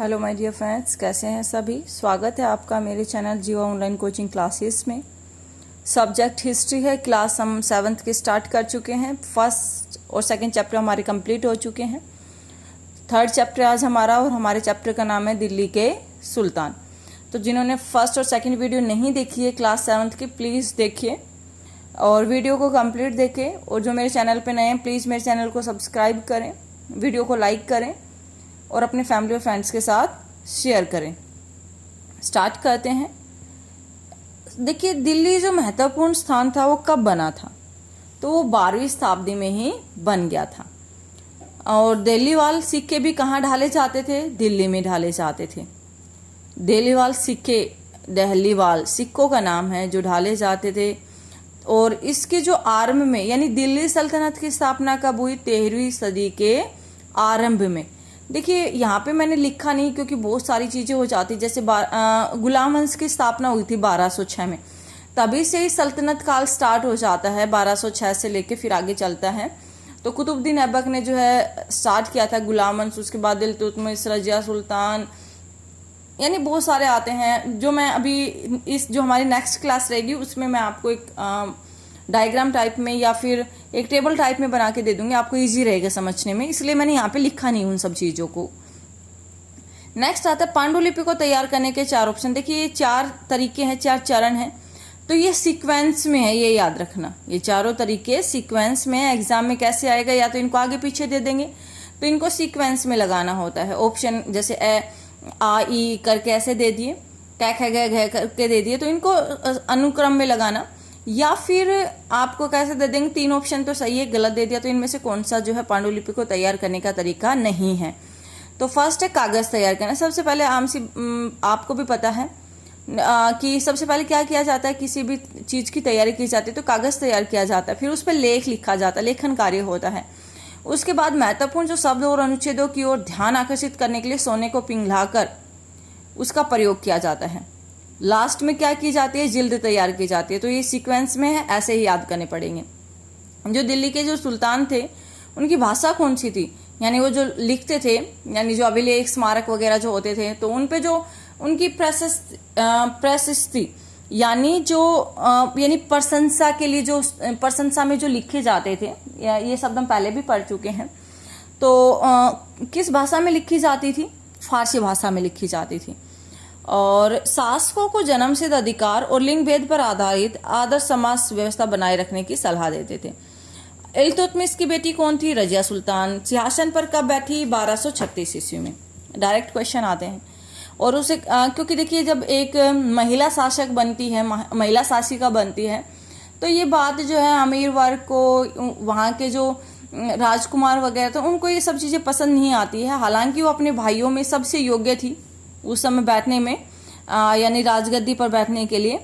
Hello my dear friends, कैसे हैं सभी। स्वागत है आपका मेरे चैनल जीवा ऑनलाइन कोचिंग क्लासेस में। सब्जेक्ट हिस्ट्री है। क्लास हम 7th के स्टार्ट कर चुके हैं। फर्स्ट और सेकंड चैप्टर हमारे कंप्लीट हो चुके हैं। थर्ड चैप्टर आज हमारा, और हमारे चैप्टर का नाम है दिल्ली के सुल्तान। तो जिन्होंने फर्स्ट और सेकेंड वीडियो नहीं देखी है क्लास 7th की, प्लीज़ देखिए और वीडियो को कंप्लीट देखें। और जो मेरे चैनल पे नए हैं, प्लीज़ मेरे चैनल को सब्सक्राइब करें, वीडियो को लाइक करें और अपने फैमिली और फ्रेंड्स के साथ शेयर करें। स्टार्ट करते हैं। देखिए, दिल्ली जो महत्वपूर्ण स्थान था वो कब बना था, तो वो 12वीं शताब्दी में ही बन गया था। और दिल्लीवाल सिक्के भी कहाँ ढाले जाते थे? दिल्ली में ढाले जाते थे। दिल्लीवाल सिक्के, दहलीवाल सिक्कों का नाम है जो ढाले जाते थे। और इसके जो आरंभ में, यानी दिल्ली सल्तनत की स्थापना कब हुई? 13वीं सदी के आरंभ में। देखिए, यहाँ पे मैंने लिखा नहीं क्योंकि बहुत सारी चीज़ें हो जाती, जैसे गुलाम वंश की स्थापना हुई थी 1206 में, तभी से ही सल्तनत काल स्टार्ट हो जाता है। 1206 से लेके फिर आगे चलता है। तो कुतुबुद्दीन ऐबक ने जो है स्टार्ट किया था गुलाम वंश, उसके बाद इल्तुतमिश, रजिया सुल्तान, यानी बहुत सारे आते हैं। जो मैं अभी इस जो हमारी नेक्स्ट क्लास रहेगी उसमें मैं आपको एक डायग्राम टाइप में या फिर एक टेबल टाइप में बना के दे दूंगी, आपको इजी रहेगा समझने में, इसलिए मैंने यहाँ पे लिखा नहीं उन सब चीज़ों को। नेक्स्ट आता है पांडुलिपि को तैयार करने के 4 ऑप्शन। देखिए, ये 4 तरीके हैं, 4 चरण हैं, तो ये सीक्वेंस में है, ये याद रखना। ये चारों तरीके सीक्वेंस में है। एग्जाम में कैसे आएगा, या तो इनको आगे पीछे दे देंगे, तो इनको सीक्वेंस में लगाना होता है। ऑप्शन जैसे आ ई करके ऐसे दे दिए, कै ख घ करके दे दिए, तो इनको अनुक्रम में लगाना। या फिर आपको कैसे दे देंगे, 3 ऑप्शन तो सही है, गलत दे दिया, तो इनमें से कौन सा जो है पांडुलिपि को तैयार करने का तरीका नहीं है। तो फर्स्ट है कागज तैयार करना। सबसे पहले आम सी आपको भी पता है कि सबसे पहले क्या किया जाता है, किसी भी चीज की तैयारी की जाती है तो कागज तैयार किया जाता है, फिर उस पर लेख लिखा जाता है, लेखन कार्य होता है। उसके बाद महत्वपूर्ण जो शब्द और अनुच्छेदों की ओर ध्यान आकर्षित करने के लिए सोने को पिघलाकर उसका प्रयोग किया जाता है। लास्ट में क्या की जाती है? जिल्द तैयार की जाती है। तो ये सीक्वेंस में है, ऐसे ही याद करने पड़ेंगे। जो दिल्ली के जो सुल्तान थे उनकी भाषा कौन सी थी, यानी वो जो लिखते थे, यानी जो अभिलेख स्मारक वगैरह जो होते थे, तो उन पे जो उनकी प्रशस्ति यानी जो यानी प्रशंसा के लिए जो प्रशंसा में जो लिखे जाते थे, ये शब्द हम पहले भी पढ़ चुके हैं। तो किस भाषा में लिखी जाती थी? फारसी भाषा में लिखी जाती थी। और शासकों को जन्मसिद्ध अधिकार और लिंग भेद पर आधारित आदर्श समाज व्यवस्था बनाए रखने की सलाह देते थे। इल्तुतमिश की बेटी कौन थी? रजिया सुल्तान। सिंहासन पर कब बैठी? 1236 ईस्वी में। डायरेक्ट क्वेश्चन आते हैं। और उसे क्योंकि देखिए, जब एक महिला शासक बनती है, महिला शासिका बनती है, तो ये बात जो है अमीर वर्ग को, वहाँ के जो राजकुमार वगैरह, तो उनको ये सब चीज़ें पसंद नहीं आती है। हालांकि वो अपने भाइयों में सबसे योग्य थी उस समय बैठने में, यानी राजगद्दी पर बैठने के लिए,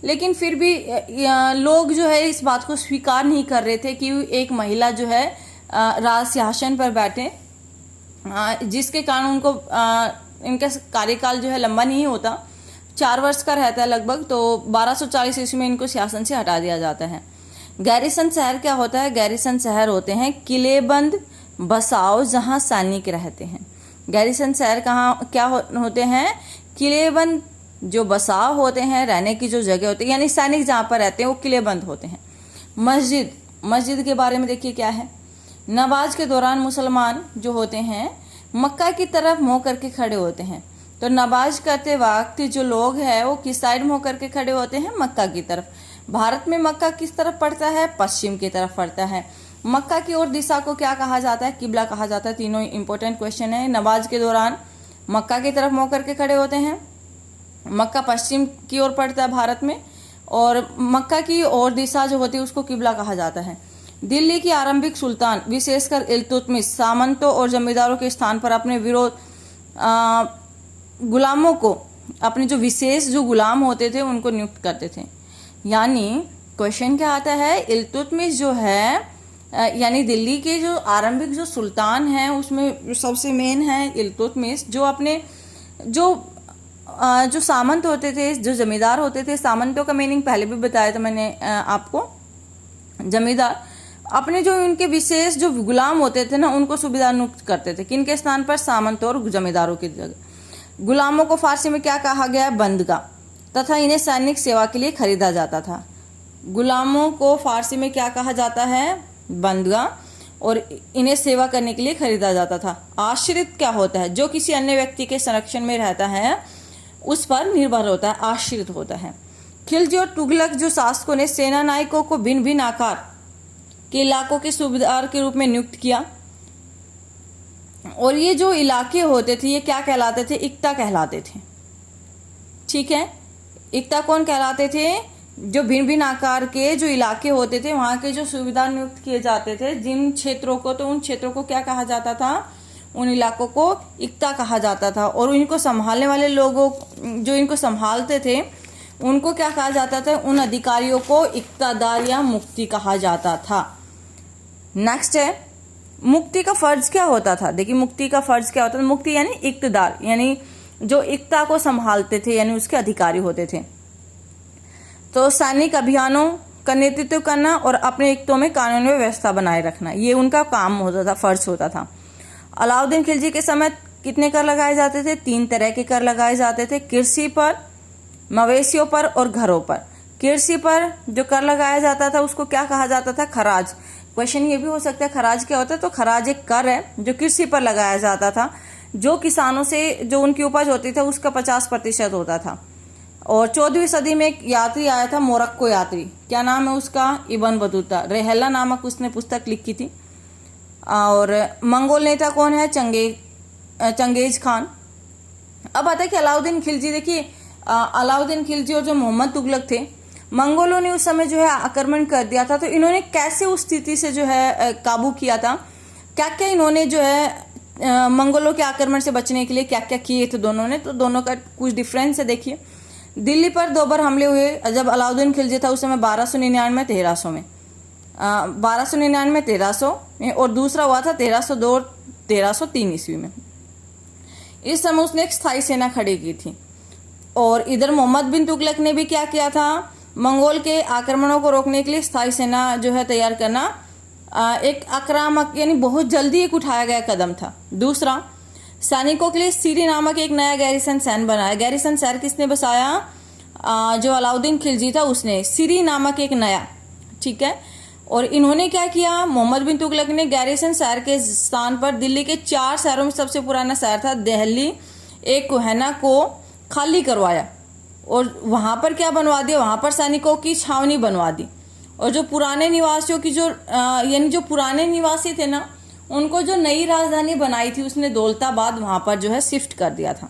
लेकिन फिर भी लोग जो है इस बात को स्वीकार नहीं कर रहे थे कि एक महिला जो है राज सिंहासन पर बैठे, जिसके कारण उनको इनका कार्यकाल जो है लंबा नहीं होता, 4 वर्ष का रहता है लगभग। तो 1240 ईस्वी में इनको सिंहासन से हटा दिया जाता है। गैरिसन शहर क्या होता है? गैरिसन शहर होते हैं किलेबंद बसाओ जहां सैनिक रहते हैं। गैरिसन शहर कहाँ क्या होते हैं? किलेबंद जो बसाव होते हैं, रहने की जो जगह होती है, यानी सैनिक जहाँ पर रहते हैं वो किलेबंद होते हैं। मस्जिद के बारे में देखिए क्या है। नमाज के दौरान मुसलमान जो होते हैं मक्का की तरफ मुँह करके खड़े होते हैं। तो नमाज करते वक्त जो लोग हैं वो किस साइड मुँह करके खड़े होते हैं? मक्का की तरफ। भारत में मक्का किस तरफ पड़ता है? पश्चिम की तरफ पड़ता है। मक्का की ओर दिशा को क्या कहा जाता है? किबला कहा जाता है। तीनों इंपॉर्टेंट क्वेश्चन है। नमाज के दौरान मक्का की तरफ मुँह करके खड़े होते हैं। मक्का पश्चिम की ओर पड़ता है भारत में, और मक्का की ओर दिशा जो होती है उसको किबला कहा जाता है। दिल्ली की आरंभिक सुल्तान विशेषकर इल्तुतमिश सामंतों और जमींदारों के स्थान पर अपने विरोध गुलामों को, अपने जो विशेष जो गुलाम होते थे उनको नियुक्त करते थे। यानी क्वेश्चन क्या आता है? इल्तुतमिश जो है यानी दिल्ली के जो आरंभिक जो सुल्तान हैं उसमें सबसे मेन है इल्तुतमिश, जो अपने जो सामंत होते थे, जो जमींदार होते थे। सामंतों का मीनिंग पहले भी बताया था मैंने आपको। जमींदार अपने जो इनके विशेष जो गुलाम होते थे ना, उनको सूबेदार नियुक्त करते थे। किनके स्थान पर? सामंतों और जमींदारों की जगह। गुलामों को फारसी में क्या कहा गया है? बंदगा, तथा इन्हें सैनिक सेवा के लिए खरीदा जाता था। गुलामों को फारसी में क्या कहा जाता है? बंदगा, और इन्हें सेवा करने के लिए खरीदा जाता था। आश्रित क्या होता है? जो किसी अन्य व्यक्ति के संरक्षण में रहता है उस पर निर्भर होता है, आश्रित होता है। खिलजी और तुगलक जो शासकों ने सेना नायकों को भिन्न भिन्न आकार के इलाकों के सूबेदार के रूप में नियुक्त किया, और ये जो इलाके होते थे ये क्या कहलाते थे? इक्ता कहलाते थे। ठीक है, इक्ता कौन कहलाते थे? जो भिन्न भिन्न आकार के जो इलाके होते थे वहां के जो सूबेदार नियुक्त किए जाते थे जिन क्षेत्रों को, तो उन क्षेत्रों को क्या कहा जाता था? उन इलाकों को इक्ता कहा जाता था। और इनको संभालने वाले लोगों, जो इनको संभालते थे, उनको क्या कहा जाता था? उन अधिकारियों को इक्तादार या मुक्ति कहा जाता था। नेक्स्ट है, मुक्ति का फर्ज क्या होता था? देखिए, मुक्ति का फर्ज क्या होता था? मुक्ति यानी इक्तदार, यानी जो इक्ता को संभालते थे, यानी उसके अधिकारी होते थे। तो सैनिक अभियानों का नेतृत्व करना और अपने इक्तों में कानून व्यवस्था बनाए रखना, ये उनका काम होता था, फर्ज होता था। अलाउद्दीन खिलजी के समय कितने कर लगाए जाते थे? 3 तरह के कर लगाए जाते थे, कृषि पर, मवेशियों पर और घरों पर। कृषि पर जो कर लगाया जाता था उसको क्या कहा जाता था? खराज। क्वेश्चन ये भी हो सकता है खराज क्या होता है? तो खराज एक कर है जो कृषि पर लगाया जाता था, जो किसानों से जो उनकी उपज होती थी उसका 50% होता था। और 14वीं सदी में एक यात्री आया था, मोरक्को यात्री, क्या नाम है उसका? Ibn Battuta. रेहला नामक उसने पुस्तक लिखी थी। और मंगोल नेता कौन है? Genghis Khan. अब आता है कि अलाउद्दीन खिलजी, देखिए अलाउद्दीन खिलजी और जो मोहम्मद तुगलक थे, मंगोलों ने उस समय जो है आक्रमण कर दिया था, तो इन्होंने कैसे उस स्थिति से जो है काबू किया था? क्या क्या इन्होंने जो है मंगोलों के आक्रमण से बचने के लिए क्या क्या किए थे दोनों ने? तो दोनों का कुछ डिफरेंस है। देखिए, दिल्ली पर 2 बार हमले हुए जब अलाउद्दीन खिलजी था उस समय 1299-1300 में, 1299-1300 में, और दूसरा हुआ था 1302-1303 ईस्वी में। इस समय उसने एक स्थायी सेना खड़ी की थी। और इधर मोहम्मद बिन तुगलक ने भी क्या किया था? मंगोल के आक्रमणों को रोकने के लिए स्थायी सेना जो है तैयार करना एक आक्रामक, यानी बहुत जल्दी एक उठाया गया कदम था। दूसरा, सैनिकों के लिए सीरी नामक एक नया गैरिसन शहर बनाया। गैरिसन शहर किसने बसाया? जो अलाउद्दीन खिलजी था उसने, सीरी नामक एक नया। ठीक है, और इन्होंने क्या किया? मोहम्मद बिन तुगलक ने गैरिसन शहर के स्थान पर दिल्ली के 4 शहरों में सबसे पुराना शहर था दिल्ली, एक कोहना को खाली करवाया और वहां पर क्या बनवा दिया? वहां पर सैनिकों की छावनी बनवा दी। और जो पुराने निवासियों की जो यानी जो पुराने निवासी थे ना, उनको जो नई राजधानी बनाई थी उसने दौलताबाद वहां पर जो है शिफ्ट कर दिया था।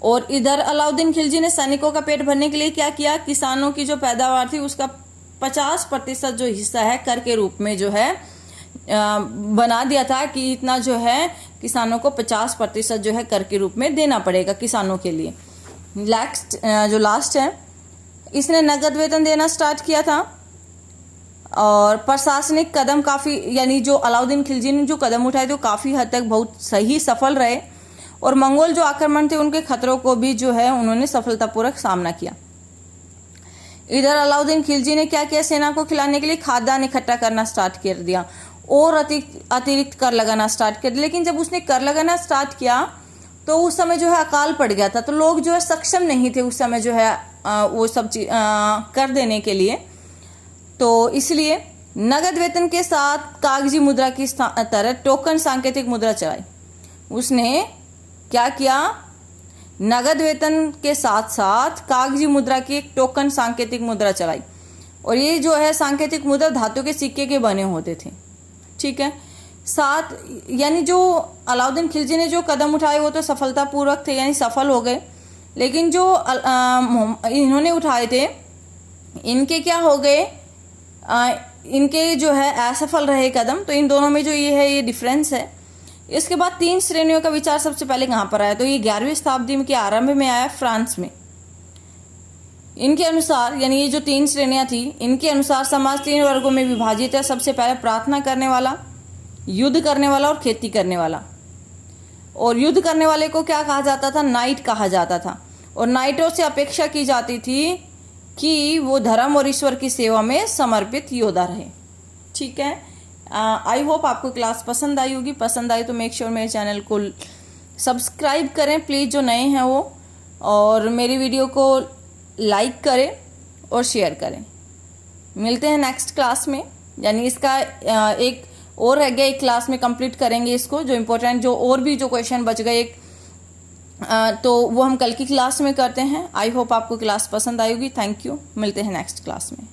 और इधर अलाउद्दीन खिलजी ने सैनिकों का पेट भरने के लिए क्या किया? किसानों की जो पैदावार थी उसका 50% जो हिस्सा है कर के रूप में जो है बना दिया था कि इतना जो है किसानों को 50% जो है कर के रूप में देना पड़ेगा किसानों के लिए। जो लास्ट है, इसने नगद वेतन देना स्टार्ट किया था। और प्रशासनिक कदम काफ़ी, यानी जो अलाउद्दीन खिलजी ने जो कदम उठाए थे वो काफ़ी हद तक बहुत सही सफल रहे। और मंगोल जो आक्रमण थे उनके खतरों को भी जो है उन्होंने सफलतापूर्वक सामना किया। इधर अलाउद्दीन खिलजी ने क्या किया? सेना को खिलाने के लिए खाद्यान्न इकट्ठा करना स्टार्ट कर दिया और अतिरिक्त कर लगाना स्टार्ट कर दिया। लेकिन जब उसने कर लगाना स्टार्ट किया तो उस समय जो है अकाल पड़ गया था, तो लोग जो है सक्षम नहीं थे उस समय जो है वो सब चीज कर देने के लिए। तो इसलिए नगद वेतन के साथ कागजी मुद्रा की तरह टोकन सांकेतिक मुद्रा चलाई। उसने क्या किया? नगद वेतन के साथ साथ कागजी मुद्रा की एक टोकन सांकेतिक मुद्रा चलाई। और ये जो है सांकेतिक मुद्रा धातु के सिक्के के बने होते थे। ठीक है, साथ यानी जो अलाउद्दीन खिलजी ने जो कदम उठाए वो तो सफलतापूर्वक थे, यानी सफल हो गए। लेकिन जो इन्होंने उठाए थे इनके क्या हो गए? इनके जो है असफल रहे कदम। तो इन दोनों में जो ये है ये डिफरेंस है। इसके बाद 3 श्रेणियों का विचार सबसे पहले कहाँ पर आया? तो ये 11वीं शताब्दी के आरंभ में आया फ्रांस में। इनके अनुसार, यानी ये जो 3 श्रेणियां थी, इनके अनुसार समाज 3 वर्गों में विभाजित है। सबसे पहले प्रार्थना करने वाला, युद्ध करने वाला और खेती करने वाला। और युद्ध करने वाले को क्या कहा जाता था? नाइट कहा जाता था। और नाइटों से अपेक्षा की जाती थी कि वो धर्म और ईश्वर की सेवा में समर्पित योद्धा रहे। ठीक है, आई होप आपको क्लास पसंद आई होगी। पसंद आई तो मेक श्योर मेरे चैनल को सब्सक्राइब करें प्लीज़ जो नए हैं वो, और मेरी वीडियो को लाइक करें और शेयर करें। मिलते हैं नेक्स्ट क्लास में, यानी इसका एक और रह गया, एक क्लास में कंप्लीट करेंगे इसको, जो इम्पोर्टेंट जो और भी जो क्वेश्चन बच गए एक तो वो हम कल की क्लास में करते हैं। आई होप आपको क्लास पसंद आएगी। थैंक यू, मिलते हैं नेक्स्ट क्लास में।